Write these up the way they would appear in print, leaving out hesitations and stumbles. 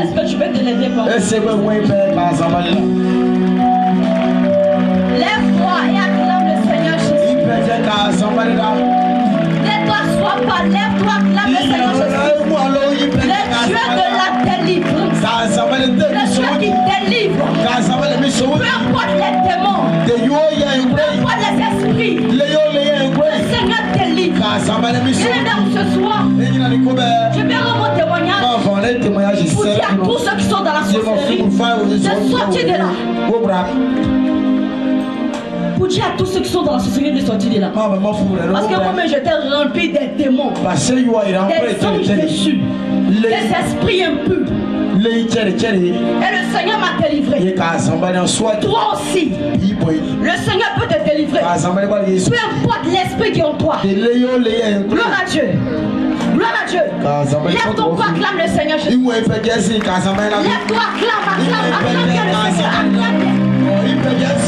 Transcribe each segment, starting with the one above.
Est-ce que tu peux te lever pour moi? Lève-toi et acclame le Seigneur Jésus. Lève-toi, sois pas, lève-toi, acclame le Seigneur Jésus. Le Dieu de la délivrance. Le Dieu qui délivre. Peu importe les démons. Peu importe les esprits. Le Seigneur délivre. Viens donc ce soir. Je vais rendre mon témoignage. Pour dire à tous ceux qui sont dans la sorcellerie de sortir de là. Pour dire à tous ceux qui sont dans la sorcellerie de sortir de là. Parce que moi-même j'étais rempli des démons, des anges déchus, des esprits impurs. Et le Seigneur m'a délivré. Toi aussi. Le Seigneur peut te délivrer. Peu importe l'esprit qui est en toi. Gloire à Dieu. Gloire à Dieu. Lève ton corps, acclame le Seigneur Jésus. Lève-toi, acclame le Seigneur.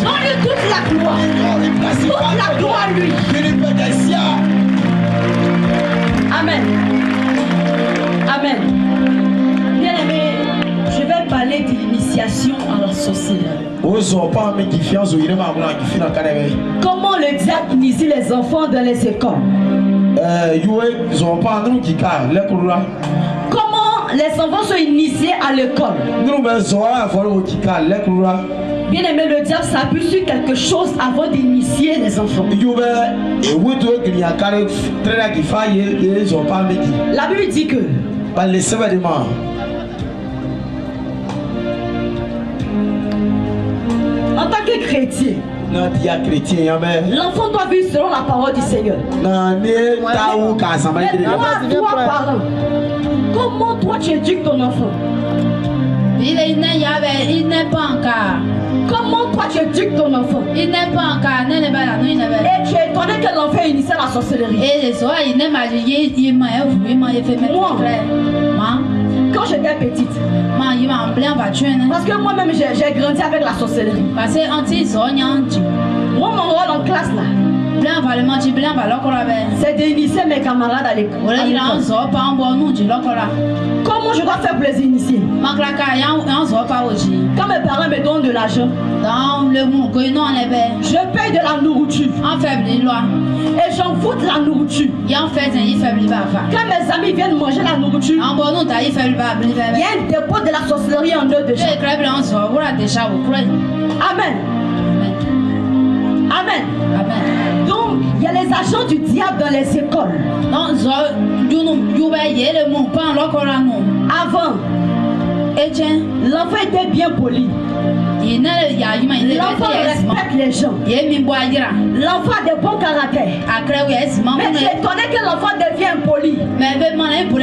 Donne-lui toute la gloire. Toute la gloire à lui. Amen. Amen. Bien-aimé, je vais parler de l'initiation à la sorcellerie. Comment le diable initie les enfants dans les écoles? Comment les enfants sont initiés à l'école? Bien aimé, le diable s'appuie sur quelque chose avant d'initier les enfants. La Bible dit que en tant que chrétien, l'enfant doit vivre selon la parole du Seigneur. Mais toi, parent, comment toi tu éduques ton enfant? Il n'est pas encore. Comment toi tu éduques ton enfant? Il n'est pas encore. Et tu es étonné que l'enfant ait initié la sorcellerie. Moi, quand j'étais petite, parce que moi-même j'ai grandi avec la sorcellerie. Moi, mon rôle en classe là, c'est d'initier mes camarades à l'école. Comment je dois faire pour les initier? Quand mes parents me donnent de l'argent, je paye de la nourriture et j'en fous de la nourriture. Quand mes amis viennent manger la nourriture, il y a un dépôt de la sorcellerie en eux déjà. Amen. Amen. Amen. Donc, il y a les agents du diable dans les écoles. Avant, l'enfant était bien poli. L'enfant respecte les gens. L'enfant a de bons caractères. Mais tu es étonné que l'enfant devient impoli. Tu es étonné que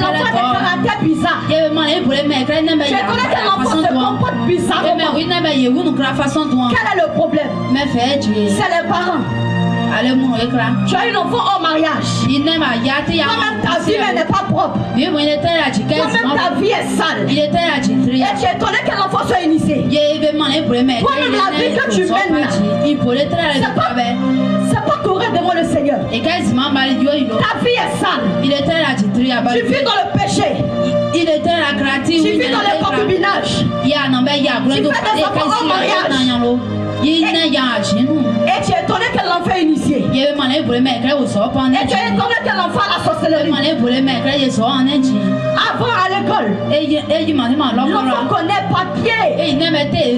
l'enfant a des caractères bizarres. Tu es étonné que l'enfant se comporte bizarrement. Quel est le problème? C'est les parents. Tu as un enfant au mariage. Toi-même ta vie n'est pas propre. Toi-même ta vie est sale. Et tu es étonné que l'enfant soit initié. Toi-même la vie que tu mènes là, c'est pas correct devant le Seigneur. Ta vie est sale. Tu vis dans le péché. Tu vis dans le concubinage. Tu fais des enfants au mariage. Et tu es étonné que l'enfant est initié. Et tu es étonné que l'enfant a la sorcellerie. Avant à l'école, l'enfant connaît papier.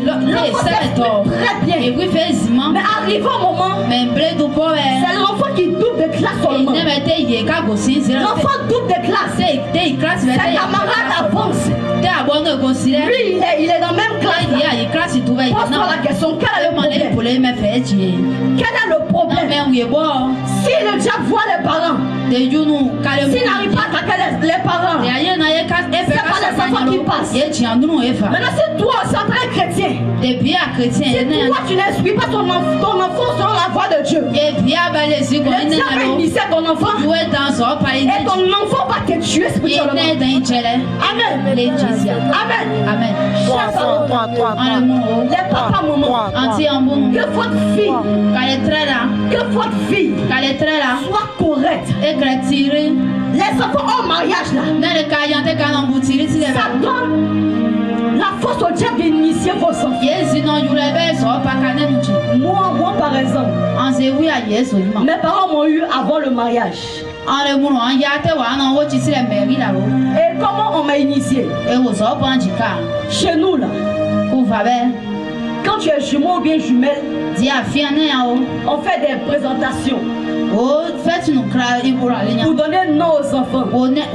L'enfant s'exprime très bien. Mais arrivé au moment, c'est l'enfant qui double de classe seulement. L'enfant double de classe. Ses camarades avancent. Lui, il est dans la même classe. Pose-toi la question, quel est le problème? Quel est le problème? Si le diable voit les parents, s'il n'arrive pas à attaquer les parents, c'est pas les enfants qui passent. Maintenant, si toi, c'est en tant que chrétien, si toi tu n'instruis pas ton enfant selon la voie de Dieu, le diable va initier ton enfant et ton enfant va te tuer spirituellement. Amen. Amen. Les papas, maman, que votre fille soit correcte. Les enfants au mariage là, ça donne la force au diable d'initier vos enfants. Moi par exemple, mes parents m'ont eu avant le mariage. Et comment on m'a initié? Chez nous là, quand tu es jumeau ou bien jumelle, on fait des présentations pour donner nom aux enfants. Pour venir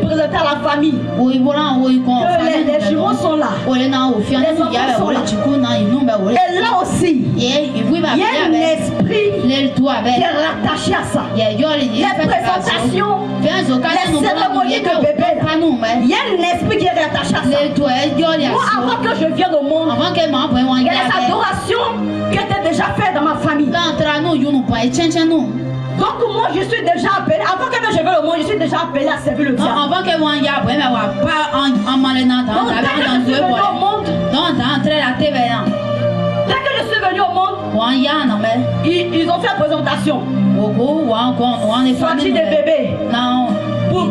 présenter à la famille que les jumeaux sont là. Les enfants sont là. Et là aussi, il y a un esprit qui est rattaché à ça. Les présentations, les cérémonies de bébé, il y a un esprit qui est rattaché à ça. Moi, avant que je vienne au monde, il y a les adorations qui étaient déjà faites dans ma famille. Donc moi je suis déjà appelé, avant que je vienne au monde, je suis déjà appelé à servir le diable. Donc dès que je suis venu au monde, ils ont fait la présentation. Sorti des bébés. Pour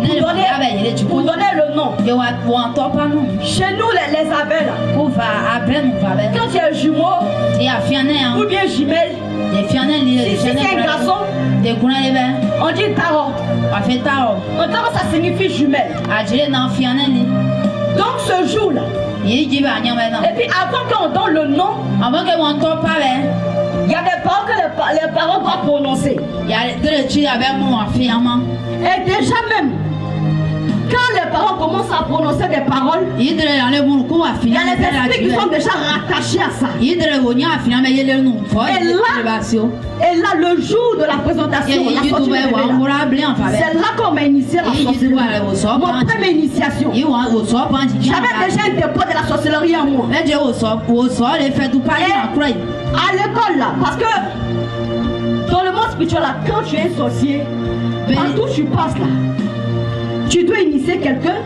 donner le nom. Chez nous les abeilles là, quand il y a un jumeau ou bien jumelle, si c'est un garçon, on dit taro. Taro ça signifie jumelle. Donc ce jour là, et puis avant qu'on donne le nom, il y a des paroles que les parents doivent prononcer. Et déjà même, quand les parents commencent à prononcer des paroles, il y a les esprits qui sont déjà rattachés à ça. Et là, le jour de la présentation, c'est là qu'on m'a initié à la sorcellerie. Mon première initiation. J'avais déjà un dépôt de la sorcellerie en moi. Et à l'école là, parce que dans le monde spirituel là, quand tu es un sorcier, partout tu passes là, tu dois initier quelqu'un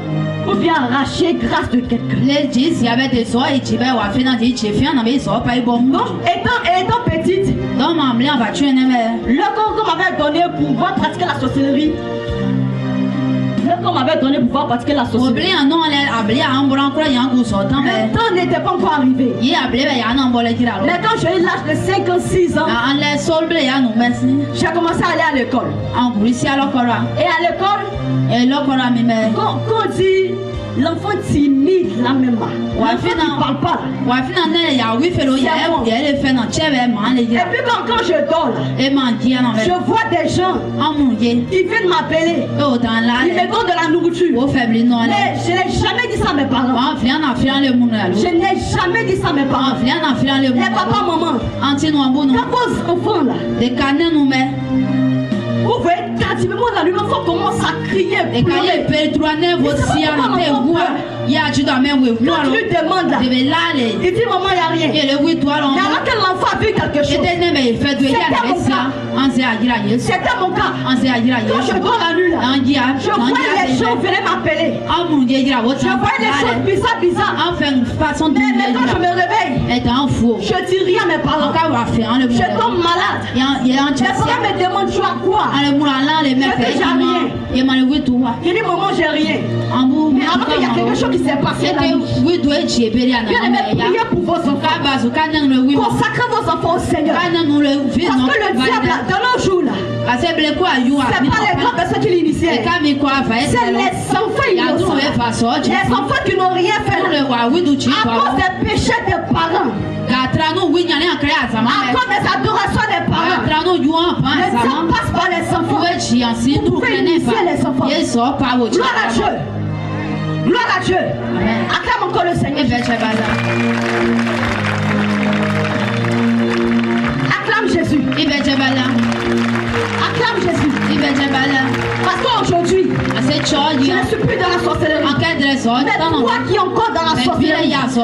ou bien arracher grâce de quelqu'un. Donc, étant petite, le corps m'avait donné pour pouvoir pratiquer la sorcellerie. Le corps m'avait donné pour pouvoir pratiquer la sorcellerie. Le temps n'était pas encore arrivé. Mais quand j'ai eu l'âge de 5 ans, 6 ans, j'ai commencé à aller à l'école. Et à l'école, quand on dit l'enfant timide, la même l'enfant qui ne parle pas. Et puis quand je dors là, je vois des gens, ils viennent m'appeler, ils me donnent de la nourriture. Mais je n'ai jamais dit ça à mes parents. Je n'ai jamais dit ça à mes parents. Les papas, maman, quand vos enfants là, vous voyez, quasiment dans lui, l'enfant commence à crier. Quand tu lui demandes là, il dit maman, il n'y a rien. Mais alors que l'enfant a vu quelque chose, c'était mon cas. Quand je dors la nuit là, je vois les gens venir m'appeler. Je vois des choses bizarres. Mais quand je me réveille, je dis rien à mes parents. Je tombe malade. Mes parents me demandent tu as quoi? Je dis j'ai rien. Je dis maman j'ai rien. Mais alors qu'il y a quelque chose qui s'est passé là. Bien priez pour vos enfants. Consacrez vos enfants au Seigneur. Parce que le diable dans nos jours là, c'est pas les grandes personnes qui l'initiaient. C'est les enfants innocents. Les enfants qui n'ont rien fait à cause des péchés des parents. À cause des adorations des parents. Le sang passe par les enfants. Vous pouvez initier les enfants. Gloire à Dieu. Gloire à Dieu. Acclame encore le Seigneur. Acclame Jésus. Acclame Jésus. Parce qu'aujourd'hui, je ne suis plus dans la sorcellerie. Mais toi qui es encore dans la sorcellerie, sache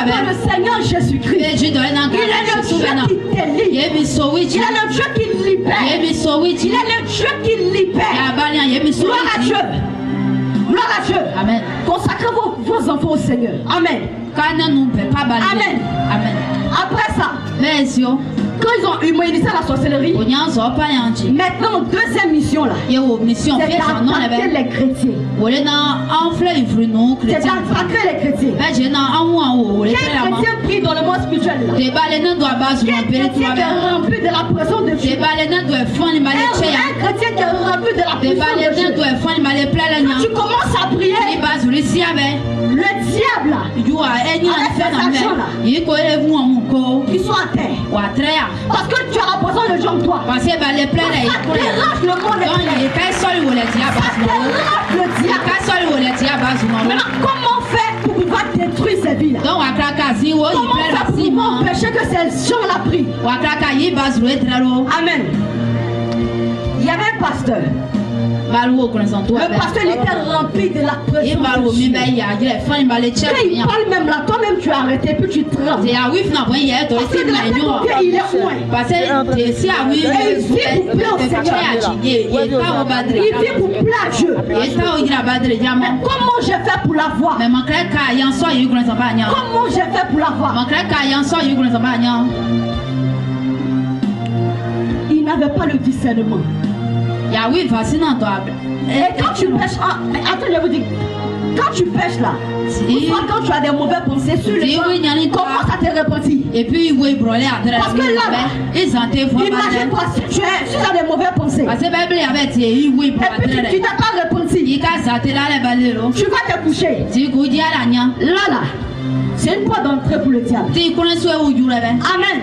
que le Seigneur Jésus-Christ, il est le Dieu qui délivre. Il est le Dieu qui libère. Il est le Dieu qui libère. Gloire à Dieu. Gloire à Dieu. Amen. Consacrez vos enfants au Seigneur. Amen. Amen. Après ça, quand ils m'ont initié à la sorcellerie, maintenant, deuxième mission là, c'est d'attaquer les chrétiens. C'est d'attaquer les chrétiens. Quel chrétien prie dans le monde spirituel là? Quel chrétien qui est rempli de la présence de Dieu? Un chrétien qui est rempli de la présence de Dieu. Quand tu commences à prier, le diable là, avec ses actions là, ils sont à terre. Parce que tu as la présence de Dieu en toi. Ça dérange le monde entier. Ça dérange le diable. Maintenant, comment faire pour pouvoir détruire ces vies là? Comment faire pour pouvoir empêcher que ces gens la prient? Amen. Il y avait un pasteur. Le pasteur il était rempli de la présence de Dieu. Quand il parle même là, toi-même tu as arrêté puis tu trembles. Parce que de la tête au pied, il est loin. Et il vit pour plaire au Seigneur. Il vit pour plaire à Dieu. Mais comment j'ai fait pour l'avoir? Comment j'ai fait pour l'avoir? Il n'avait pas le discernement. Et quand tu pêches, attends, je vous dis, quand tu pêches là, soit quand tu as des mauvaises pensées sur les gens, commence à te repentir. Parce que là, imagine-toi si tu as des mauvaises pensées. Et puis tu t'as pas repenti. Tu vas te coucher. Là, c'est une porte d'entrée pour le diable. Amen.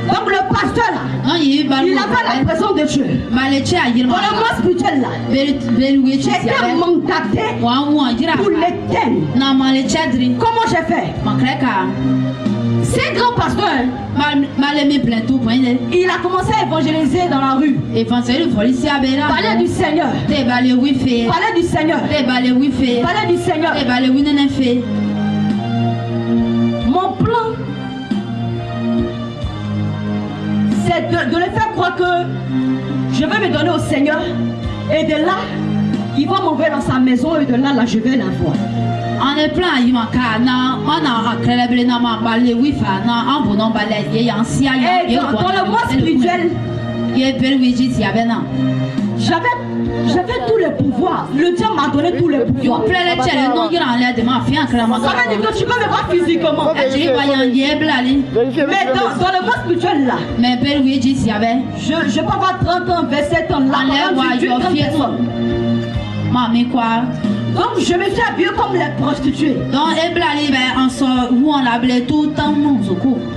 Donc le pasteur là, il avait la présence de Dieu. Dans le monde spirituel là, j'étais mandaté pour l'éteindre. Comment j'ai fait? C'est un grand pasteur. Il a commencé à évangéliser dans la rue. Parler du Seigneur. Parler du Seigneur. Parler du Seigneur. Mon plan, c'est de le faire croire que je vais me donner au Seigneur. Et de là, il va m'envoyer dans sa maison. Et de là, je vais la voir. Et dans le monde spirituel, j'avais tous les pouvoirs. Le diable m'a donné tous les pouvoirs. Ça veut dire que tu peux me voir physiquement. Mais dans le monde spirituel là, je peux avoir 30 ans, 27 ans, là, donc je me suis habillée comme les prostituées.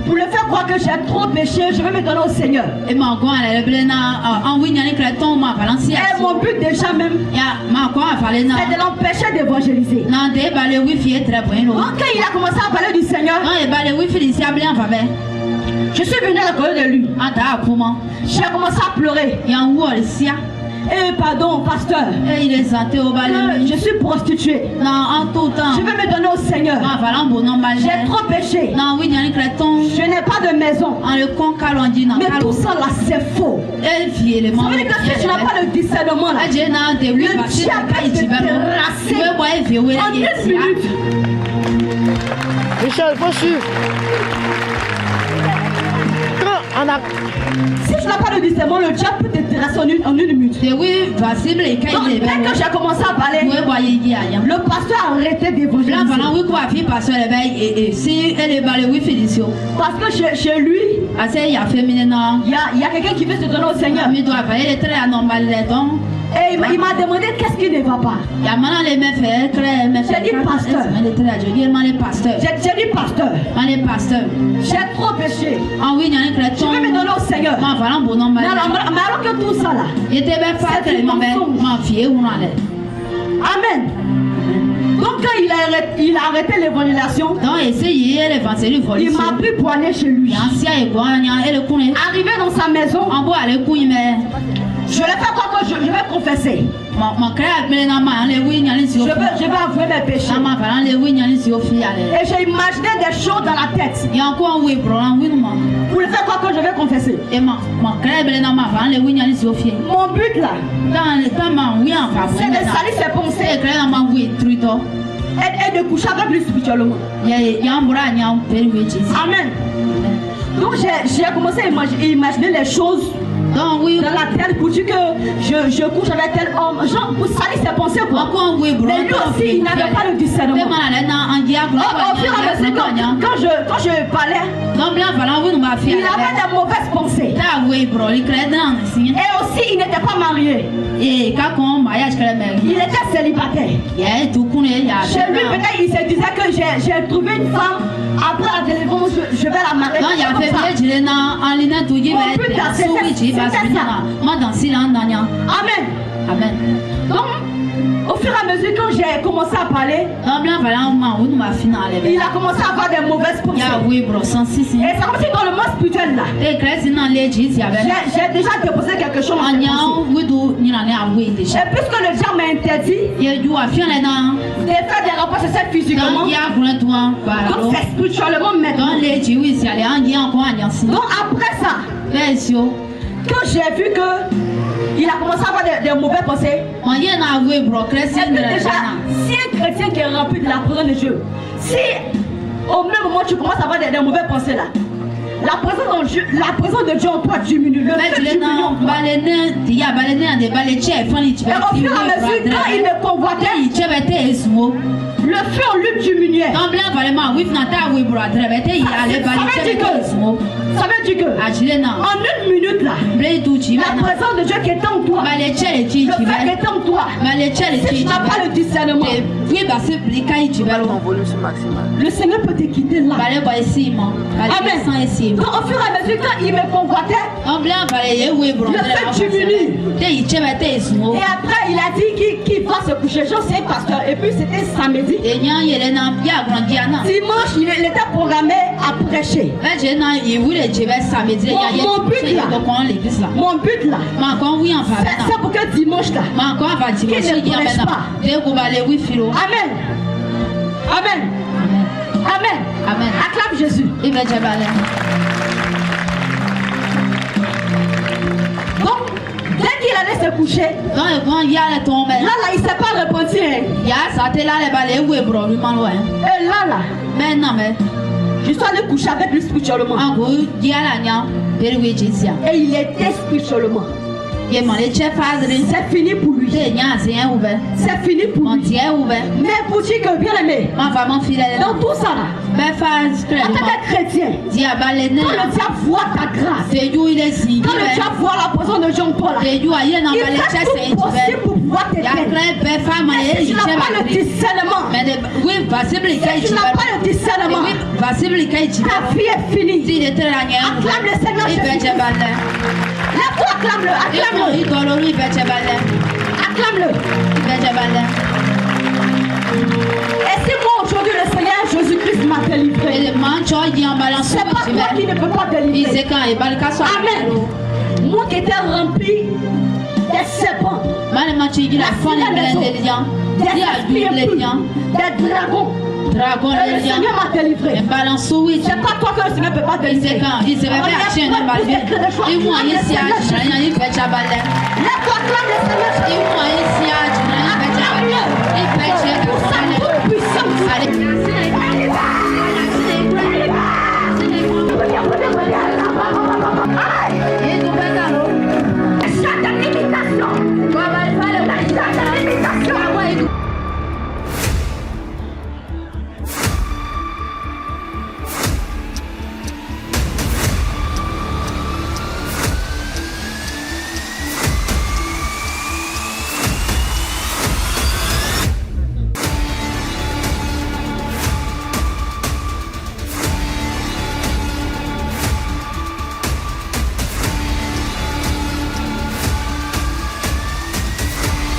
Pour le faire croire que j'ai trop péché, je vais me donner au Seigneur. Et mon but déjà même, c'est de l'empêcher d'évangéliser. Donc quand il a commencé à parler du Seigneur, je suis venue à côté de lui. J'ai commencé à pleurer. Pardon, pasteur. Je suis prostituée. Je vais me donner au Seigneur. J'ai trop péché. Je n'ai pas de maison. Mais tout ça là, c'est faux. Ça veut dire que si tu n'as pas le discernement là, le diable va te terrasser en 1 minute. Michel, faut suivre. Si tu n'as pas le discernement, le diable peut te terrasser en 1 minute. Donc, dès que j'ai commencé à parler, le pasteur a arrêté d'évangéliser. Parce que chez lui, il y a quelqu'un qui veut se donner au Seigneur. Et il m'a demandé qu'est-ce qui ne va pas. J'ai dit pasteur. J'ai dit pasteur. J'ai trop péché. Je vais me donner au Seigneur. Mais alors que tout ça là, c'est une mensonge. Amen. Donc quand il a arrêté l'évangélisation, il m'a pris pour aller chez lui. Arrivé dans sa maison, je vais faire quoi que je vais confesser. Je vais avouer mes péchés. Et j'ai imaginé des choses dans la tête. Pour le faire quoi que je vais confesser. Mon but là, c'est de salir ses pensées et de coucher avec lui spirituellement. Amen. Donc j'ai commencé à imaginer les choses dans la tête pour dire que je couche avec tel homme. Genre, vous savez ses pensées quoi. Mais lui aussi, il n'avait pas le discernement. Au fur et à mesure, quand je parlais, il avait de mauvaises pensées. Et aussi, il n'était pas marié. Il était célibataire. Chez lui, peut-être, il se disait que j'ai trouvé une femme. Après la délivrance, je vais la marier. Amen. Amen. Donc, au fur et à mesure que j'ai commencé à parler, il a commencé à avoir des mauvaises pensées. Et c'est comme si dans le monde spirituel là, j'ai déjà déposé quelque chose. Et puisque le diable m'a interdit de faire des rapports sexuels physiquement, donc c'est spirituellement maintenant. Donc après ça, quand j'ai vu que il a commencé à avoir des mauvais pensées, déjà, si un chrétien qui est rempli de la présence de Dieu, si au même moment tu commences à avoir des mauvais pensées là, la présence de Dieu en toi diminue. Le feu diminue en toi. Et au fur et à mesure, quand il me convoitait, le feu en lui diminuait. Ça veut dire que en une minute là, la présence de Dieu qui est en toi, le feu qui est en toi, si tu n'as pas le discernement, le Seigneur peut te quitter là. Amen. Donc au fur et à mesure quand il me convoitait, le feu diminue. Et après il a dit qu'il va se coucher. Je sais pasteur. Et puis c'était samedi. Dimanche il était programmé à prêcher. Mon but là, c'est pour que dimanche là, qu'il ne prêche pas. Amen. Amen. Amen. Amen. Acclame Jésus. Donc, dès qu'il allait se coucher, là, il ne s'est pas repenti. Et là, je suis allé coucher avec lui spirituellement. Et il était spirituellement. C'est fini pour lui. C'est fini pour lui. Mais pour dire que bien aimé, dans tout ça là, en tant que chrétien, quand le diable voit ta grâce, quand le diable voit la présence de Jean Paul, il fait tout possible pour pouvoir t'aider. Mais si tu n'as pas le discernement, ta vie est finie. Acclame le Seigneur Jésus. Lève-toi, acclame-le, acclame-le. Acclame-le. Et si moi aujourd'hui le Seigneur Jésus-Christ m'a délivré, c'est pas toi qui ne peux pas délivrer. Amen. Moi qui étais rempli des serpents, des dragons. Le Seigneur m'a délivré. C'est pas toi que le Seigneur ne peut pas délivrer. Lève-toi, acclame le Seigneur.